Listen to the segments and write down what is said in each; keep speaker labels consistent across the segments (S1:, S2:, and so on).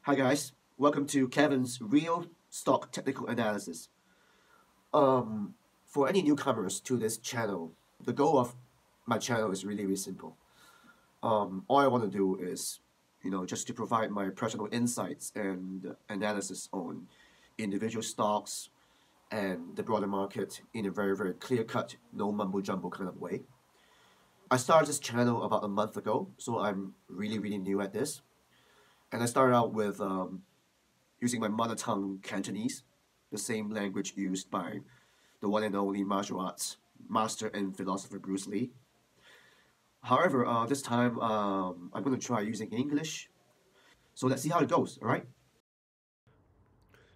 S1: Hi guys, welcome to Kevin's Real Stock Technical Analysis. For any newcomers to this channel, the goal of my channel is really simple. All I want to do is, just to provide my personal insights and analysis on individual stocks and the broader market in a very clear-cut, no mumbo-jumbo kind of way. I started this channel about a month ago, so I'm really new at this. And I started out with using my mother tongue Cantonese, the same language used by the one and only martial arts master and philosopher Bruce Lee. However, this time I'm going to try using English. So let's see how it goes, alright?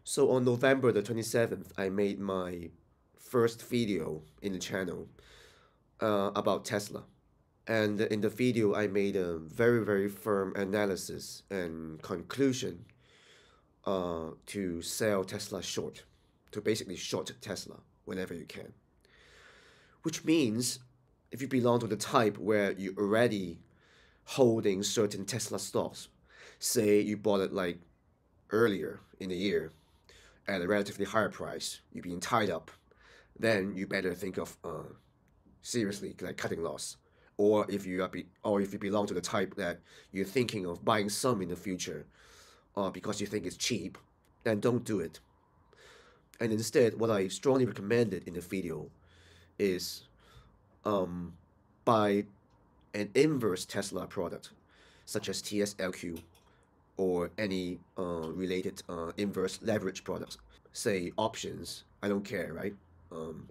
S1: So on November the 27th, I made my first video in the channel about Tesla. And in the video, I made a very firm analysis and conclusion to sell Tesla short, to basically short Tesla whenever you can. Which means if you belong to the type where you're already holding certain Tesla stocks, say you bought it like earlier in the year at a relatively higher price, you're being tied up, then you better think of seriously like cutting loss. Or if you belong to the type that you're thinking of buying some in the future, because you think it's cheap, then don't do it. And instead, what I strongly recommended in the video is buy an inverse Tesla product, such as TSLQ or any related inverse leverage products. Say options, I don't care, right?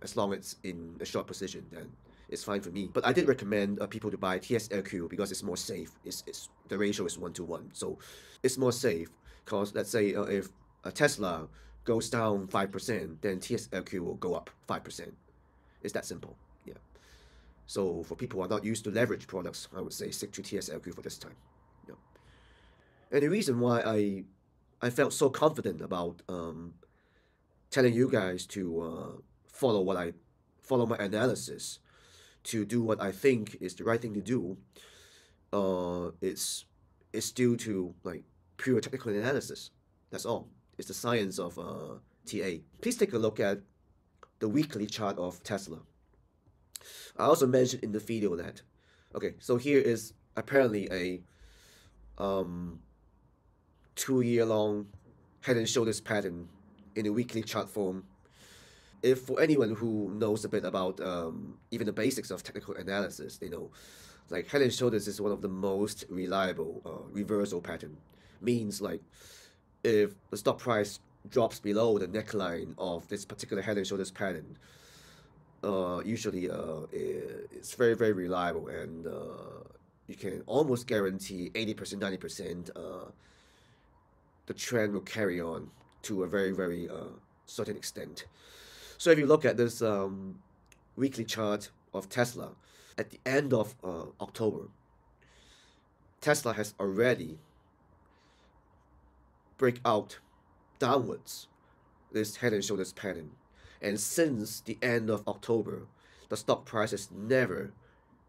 S1: As long as it's in a short position, then it's fine for me. But I did recommend people to buy TSLQ because it's more safe. The ratio is 1-to-1, so it's more safe. Because let's say if a Tesla goes down 5%, then TSLQ will go up 5%. It's that simple. Yeah. So for people who are not used to leverage products, I would say stick to TSLQ for this time. Yeah. And the reason why I felt so confident about telling you guys to follow my analysis, to do what I think is the right thing to do, it's due to like pure technical analysis. That's all. It's the science of TA. Please take a look at the weekly chart of Tesla. I also mentioned in the video that, okay, so here is apparently a 2-year-long head and shoulders pattern in a weekly chart form. If for anyone who knows a bit about even the basics of technical analysis, they know like head and shoulders is one of the most reliable reversal pattern. Means like if the stock price drops below the neckline of this particular head and shoulders pattern, usually it's very reliable, and you can almost guarantee 80%, 90% the trend will carry on to a very certain extent. So if you look at this weekly chart of Tesla, at the end of October, Tesla has already break out downwards this head and shoulders pattern. And since the end of October, the stock price has never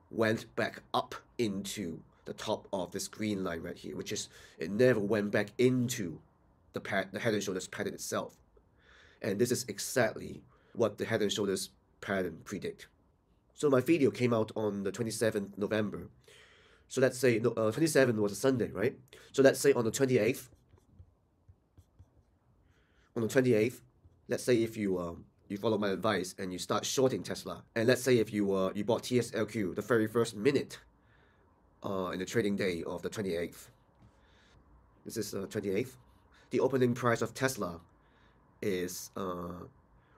S1: went back up into the top of this green line right here, which is it never went back into the head and shoulders pattern itself. And this is exactly what the head and shoulders pattern predict. So my video came out on the 27th November. So let's say 27th was a Sunday, right? So let's say on the 28th, let's say if you follow my advice and you start shorting Tesla, and let's say if you bought TSLQ the very first minute in the trading day of the 28th. This is 28th. The opening price of Tesla is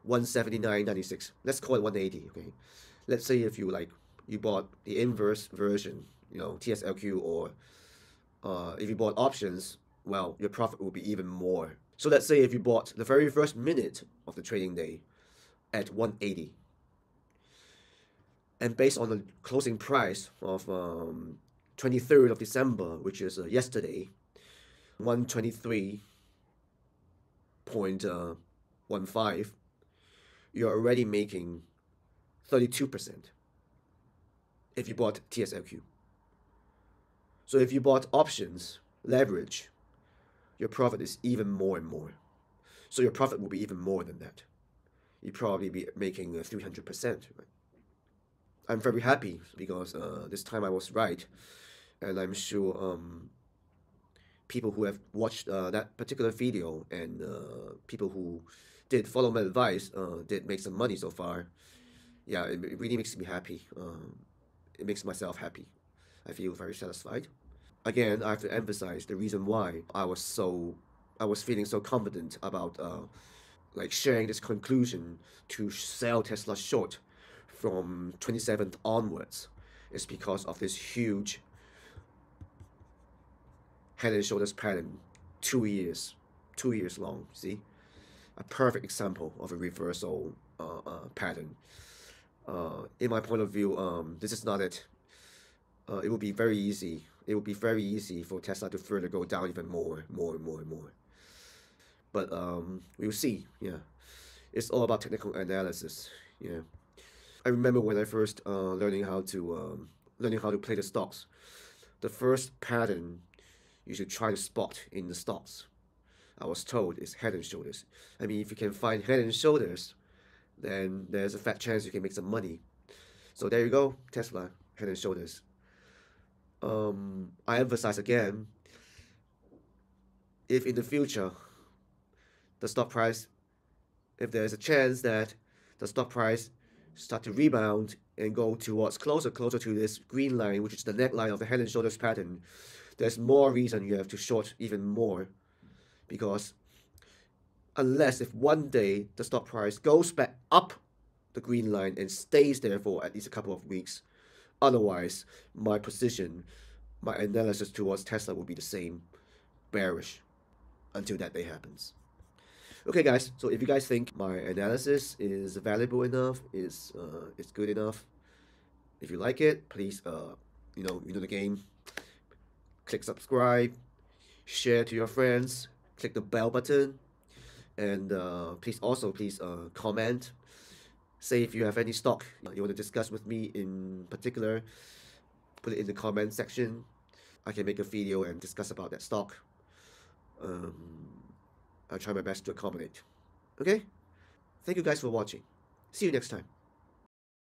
S1: 179.96. Let's call it 180. Okay. Let's say if you bought the inverse version, TSLQ, or if you bought options, well, your profit will be even more. So let's say if you bought the very first minute of the trading day at 180, and based on the closing price of 23rd of December, which is yesterday, 123.15, you're already making 32% if you bought TSLQ. So if you bought options, leverage, your profit is even more and more. So your profit will be even more than that. You'd probably be making 300%. Right? I'm very happy because this time I was right, and I'm sure people who have watched that particular video and people who did follow my advice did make some money so far. Yeah, it really makes me happy. It makes myself happy. I feel very satisfied. Again, I have to emphasize the reason why I was feeling so confident about like sharing this conclusion to sell Tesla short from 27th onwards is because of this huge head and shoulders pattern, 2 years, 2 years long. See, a perfect example of a reversal pattern. In my point of view, this is not it. It will be very easy. It will be very easy for Tesla to further go down even more, more, more, more. But we'll see. Yeah, it's all about technical analysis. Yeah, I remember when I first learning how to play the stocks. The first pattern you should try to spot in the stocks, I was told, is head and shoulders. I mean, if you can find head and shoulders, then there's a fat chance you can make some money. So there you go, Tesla, head and shoulders. I emphasize again, if in the future the stock price, if there's a chance that the stock price start to rebound and go towards closer to this green line, which is the neckline of the head and shoulders pattern, there's more reason you have to short even more, because unless if one day the stock price goes back up the green line and stays there for at least a couple of weeks, otherwise my position, my analysis towards Tesla will be the same, bearish, until that day happens. Okay, guys. So if you guys think my analysis is valuable enough, is good enough, if you like it, please you know the game. Click subscribe, share to your friends, click the bell button, and please comment. Say if you have any stock you want to discuss with me in particular, put it in the comment section. I can make a video and discuss about that stock. I'll try my best to accommodate. Okay? Thank you guys for watching. See you next time.